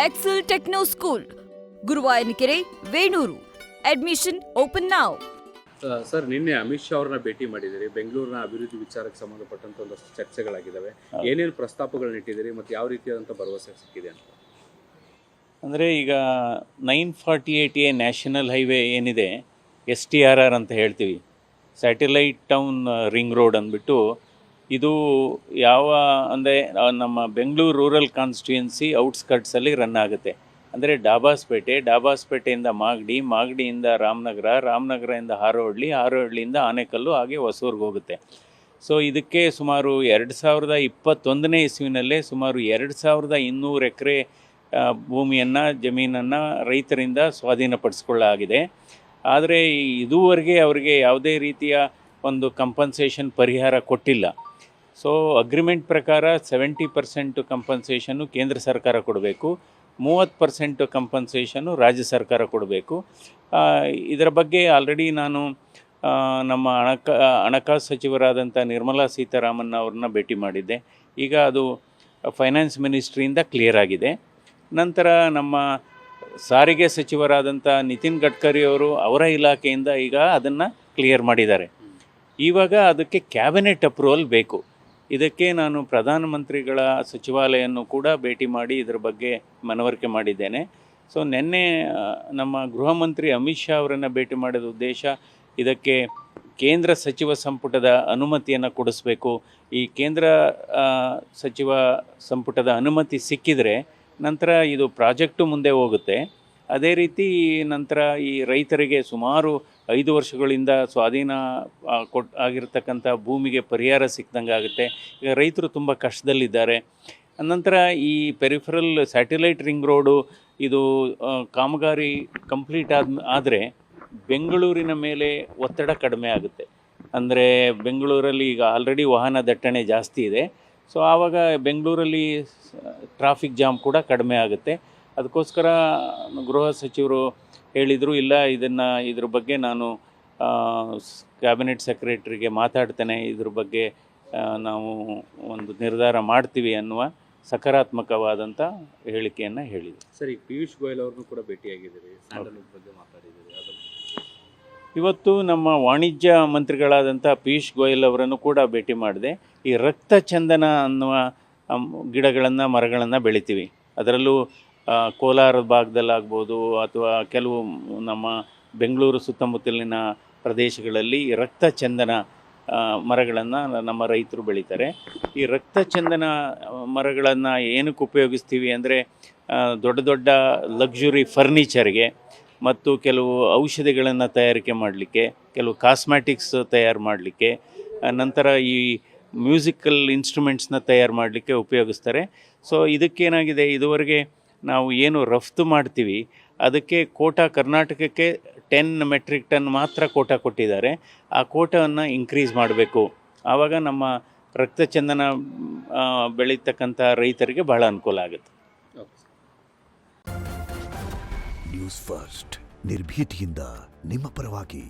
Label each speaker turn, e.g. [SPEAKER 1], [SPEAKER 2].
[SPEAKER 1] Excel techno school, Guruvayanakere, Venur. Admission open now.
[SPEAKER 2] Sir, ನಿನ್ನೆ ಅಮಿತ್ ಶಾ ಅವ್ರನ್ನ ಭೇಟಿ ಮಾಡಿದ್ದೀರಿ. ಬೆಂಗಳೂರಿನ ಅಭಿವೃದ್ಧಿ ವಿಚಾರಕ್ಕೆ ಸಂಬಂಧಪಟ್ಟಂತ ಒಂದಷ್ಟು ಚರ್ಚೆಗಳಾಗಿದ್ದಾವೆ. ಏನೇನು ಪ್ರಸ್ತಾಪಗಳನ್ನ ಇಟ್ಟಿದ್ದೀರಿ ಮತ್ತು ಯಾವ ರೀತಿಯಾದಂಥ ಭರವಸೆ ಸಿಕ್ಕಿದೆ ಅಂತ?
[SPEAKER 3] ಅಂದರೆ ಈಗ 948A ನ್ಯಾಷನಲ್ ಹೈವೇ ಏನಿದೆ, STRR ಅಂತ ಹೇಳ್ತೀವಿ, ಸ್ಯಾಟಲೈಟ್ ಟೌನ್ ರಿಂಗ್ ರೋಡ್ ಅಂದ್ಬಿಟ್ಟು, ಇದು ಯಾವ ಅಂದರೆ ನಮ್ಮ ಬೆಂಗಳೂರು ರೂರಲ್ ಕಾನ್ಸ್ಟಿಟ್ಯೂನ್ಸಿ ಔಟ್ಸ್ಕಟ್ಸಲ್ಲಿ ರನ್ ಆಗುತ್ತೆ. ಅಂದರೆ ಡಾಬಾಸ್ಪೇಟೆಯಿಂದ ಮಾಗಡಿಯಿಂದ ರಾಮನಗರದಿಂದ ಹಾರೋಹಳ್ಳಿಯಿಂದ ಆನೇಕಲ್ಲು, ಹಾಗೆ ಹೊಸೂರ್ಗೆ ಹೋಗುತ್ತೆ. ಸೊ ಇದಕ್ಕೆ ಸುಮಾರು 2021ನೇ ಇಸ್ವಿನಲ್ಲೇ ಸುಮಾರು 2200 ಎಕರೆ ಜಮೀನನ್ನು ರೈತರಿಂದ ಸ್ವಾಧೀನಪಡಿಸ್ಕೊಳ್ಳಾಗಿದೆ. ಆದರೆ ಇದುವರೆಗೆ ಅವರಿಗೆ ಯಾವುದೇ ರೀತಿಯ ಒಂದು ಕಂಪನ್ಸೇಷನ್ ಪರಿಹಾರ ಕೊಟ್ಟಿಲ್ಲ. ಸೊ ಅಗ್ರಿಮೆಂಟ್ ಪ್ರಕಾರ 70% ಕಂಪನ್ಸೇಷನ್ನು ಕೇಂದ್ರ ಸರ್ಕಾರ ಕೊಡಬೇಕು, 30% ಕಂಪನ್ಸೇಷನ್ನು ರಾಜ್ಯ ಸರ್ಕಾರ ಕೊಡಬೇಕು. ಇದರ ಬಗ್ಗೆ ಆಲ್ರೆಡಿ ನಾನು ನಮ್ಮ ಹಣಕಾಸು ಸಚಿವರಾದಂಥ ನಿರ್ಮಲಾ ಸೀತಾರಾಮನ್ ಅವ್ರನ್ನ ಭೇಟಿ ಮಾಡಿದ್ದೆ. ಈಗ ಅದು ಫೈನಾನ್ಸ್ ಮಿನಿಸ್ಟ್ರಿಯಿಂದ ಕ್ಲಿಯರ್ ಆಗಿದೆ. ನಂತರ ನಮ್ಮ ಸಾರಿಗೆ ಸಚಿವರಾದಂಥ ನಿತಿನ್ ಗಡ್ಕರಿ ಅವರು ಅವರ ಇಲಾಖೆಯಿಂದ ಈಗ ಅದನ್ನು ಕ್ಲಿಯರ್ ಮಾಡಿದ್ದಾರೆ. ಇವಾಗ ಅದಕ್ಕೆ ಕ್ಯಾಬಿನೆಟ್ ಅಪ್ರೂವಲ್ ಬೇಕು. ಇದಕ್ಕೆ ನಾನು ಪ್ರಧಾನಮಂತ್ರಿಗಳ ಸಚಿವಾಲಯವನ್ನು ಕೂಡ ಭೇಟಿ ಮಾಡಿ ಇದರ ಬಗ್ಗೆ ಮನವರಿಕೆ ಮಾಡಿದ್ದೇನೆ. ಸೊ ನಿನ್ನೆ ನಮ್ಮ ಗೃಹ ಮಂತ್ರಿ ಅಮಿತ್ ಶಾ ಅವರನ್ನು ಭೇಟಿ ಮಾಡಿದ ಉದ್ದೇಶ, ಇದಕ್ಕೆ ಕೇಂದ್ರ ಸಚಿವ ಸಂಪುಟದ ಅನುಮತಿಯನ್ನು ಕೊಡಿಸ್ಬೇಕು. ಈ ಕೇಂದ್ರ ಸಚಿವ ಸಂಪುಟದ ಅನುಮತಿ ಸಿಕ್ಕಿದರೆ ನಂತರ ಇದು ಪ್ರಾಜೆಕ್ಟು ಮುಂದೆ ಹೋಗುತ್ತೆ. ಅದೇ ರೀತಿ ನಂತರ ಈ ರೈತರಿಗೆ ಸುಮಾರು 5 ವರ್ಷಗಳಿಂದ ಸ್ವಾಧೀನ ಆಗಿರ್ತಕ್ಕಂಥ ಭೂಮಿಗೆ ಪರಿಹಾರ ಸಿಕ್ಕಿದಂಗೆ ಆಗುತ್ತೆ. ಈಗ ರೈತರು ತುಂಬ ಕಷ್ಟದಲ್ಲಿದ್ದಾರೆ. ನಂತರ ಈ ಪೆರಿಫರಲ್ ಸ್ಯಾಟಲೈಟ್ ರಿಂಗ್ ರೋಡು ಇದು ಕಾಮಗಾರಿ ಕಂಪ್ಲೀಟ್ ಆದರೆ ಬೆಂಗಳೂರಿನ ಮೇಲೆ ಒತ್ತಡ ಕಡಿಮೆ ಆಗುತ್ತೆ. ಅಂದರೆ ಬೆಂಗಳೂರಲ್ಲಿ ಈಗ ಆಲ್ರೆಡಿ ವಾಹನ ದಟ್ಟಣೆ ಜಾಸ್ತಿ ಇದೆ. ಸೊ ಆವಾಗ ಬೆಂಗಳೂರಲ್ಲಿ ಟ್ರಾಫಿಕ್ ಜಾಮ್ ಕೂಡ ಕಡಿಮೆ ಆಗುತ್ತೆ. ಅದಕ್ಕೋಸ್ಕರ ಗೃಹ ಸಚಿವರು ಹೇಳಿದರು, ಇಲ್ಲ ಇದ್ರ ಬಗ್ಗೆ ನಾನು ಕ್ಯಾಬಿನೆಟ್ ಸೆಕ್ರೆಟರಿಗೆ ಮಾತಾಡ್ತೇನೆ, ಇದ್ರ ಬಗ್ಗೆ ನಾವು ಒಂದು ನಿರ್ಧಾರ ಮಾಡ್ತೀವಿ ಅನ್ನುವ ಸಕಾರಾತ್ಮಕವಾದಂಥ ಹೇಳಿಕೆಯನ್ನು ಹೇಳಿದರು.
[SPEAKER 2] ಸರ್, ಈಗ ಪಿಯೂಷ್ ಗೋಯಲ್ ಅವ್ರನ್ನೂ ಕೂಡ ಭೇಟಿಯಾಗಿದ್ದೀರಿ, ಸ್ಯಾಂಡಲ್ವುಡ್ ಬಗ್ಗೆ ಮಾತಾಡಿದ್ದೀರಿ.
[SPEAKER 3] ಇವತ್ತು ನಮ್ಮ ವಾಣಿಜ್ಯ ಮಂತ್ರಿಗಳಾದಂಥ ಪಿಯೂಷ್ ಗೋಯಲ್ ಅವರನ್ನು ಕೂಡ ಭೇಟಿ ಮಾಡಿದೆ. ಈ ರಕ್ತ ಚಂದನ ಅನ್ನುವ ಗಿಡಗಳನ್ನು ಮರಗಳನ್ನು ಬೆಳಿತೀವಿ. ಅದರಲ್ಲೂ ಕೋಲಾರ ಭಾಗದಲ್ಲಾಗ್ಬೋದು ಅಥವಾ ಕೆಲವು ನಮ್ಮ ಬೆಂಗಳೂರು ಸುತ್ತಮುತ್ತಲಿನ ಪ್ರದೇಶಗಳಲ್ಲಿ ರಕ್ತ ಚಂದನ ಮರಗಳನ್ನು ನಮ್ಮ ರೈತರು ಬೆಳೀತಾರೆ. ಈ ರಕ್ತ ಚಂದನ ಮರಗಳನ್ನು ಏನಕ್ಕೆ ಉಪಯೋಗಿಸ್ತೀವಿ ಅಂದರೆ ದೊಡ್ಡ ಲಕ್ಸುರಿ ಫರ್ನಿಚರ್ಗೆ ಮತ್ತು ಕೆಲವು ಔಷಧಿಗಳನ್ನು ತಯಾರಿಕೆ ಮಾಡಲಿಕ್ಕೆ, ಕೆಲವು ಕಾಸ್ಮೆಟಿಕ್ಸ್ ತಯಾರು ಮಾಡಲಿಕ್ಕೆ, ನಂತರ ಈ ಮ್ಯೂಸಿಕಲ್ ಇನ್ಸ್ಟ್ರೂಮೆಂಟ್ಸ್ನ ತಯಾರು ಮಾಡಲಿಕ್ಕೆ ಉಪಯೋಗಿಸ್ತಾರೆ. ಸೊ ಇದಕ್ಕೇನಾಗಿದೆ, ಇದುವರೆಗೆ ನಾವು ಏನು ರಫ್ತು ಮಾಡ್ತೀವಿ ಅದಕ್ಕೆ ಕೋಟಾ ಕರ್ನಾಟಕಕ್ಕೆ 10 ಮೆಟ್ರಿಕ್ ಟನ್ ಮಾತ್ರ ಕೋಟಾ ಕೊಟ್ಟಿದ್ದಾರೆ. ಆ ಕೋಟಾವನ್ನು ಇನ್ಕ್ರೀಸ್ ಮಾಡಬೇಕು. ಆವಾಗ ನಮ್ಮ ರಕ್ತಚಂದನ ಬೆಳೀತಕ್ಕಂಥ ರೈತರಿಗೆ ಬಹಳ ಅನುಕೂಲ ಆಗುತ್ತೆ.
[SPEAKER 4] ನ್ಯೂಸ್ ಫಸ್ಟ್, ನಿರ್ಭೀತಿಯಿಂದ ನಿಮ್ಮ ಪರವಾಗಿ.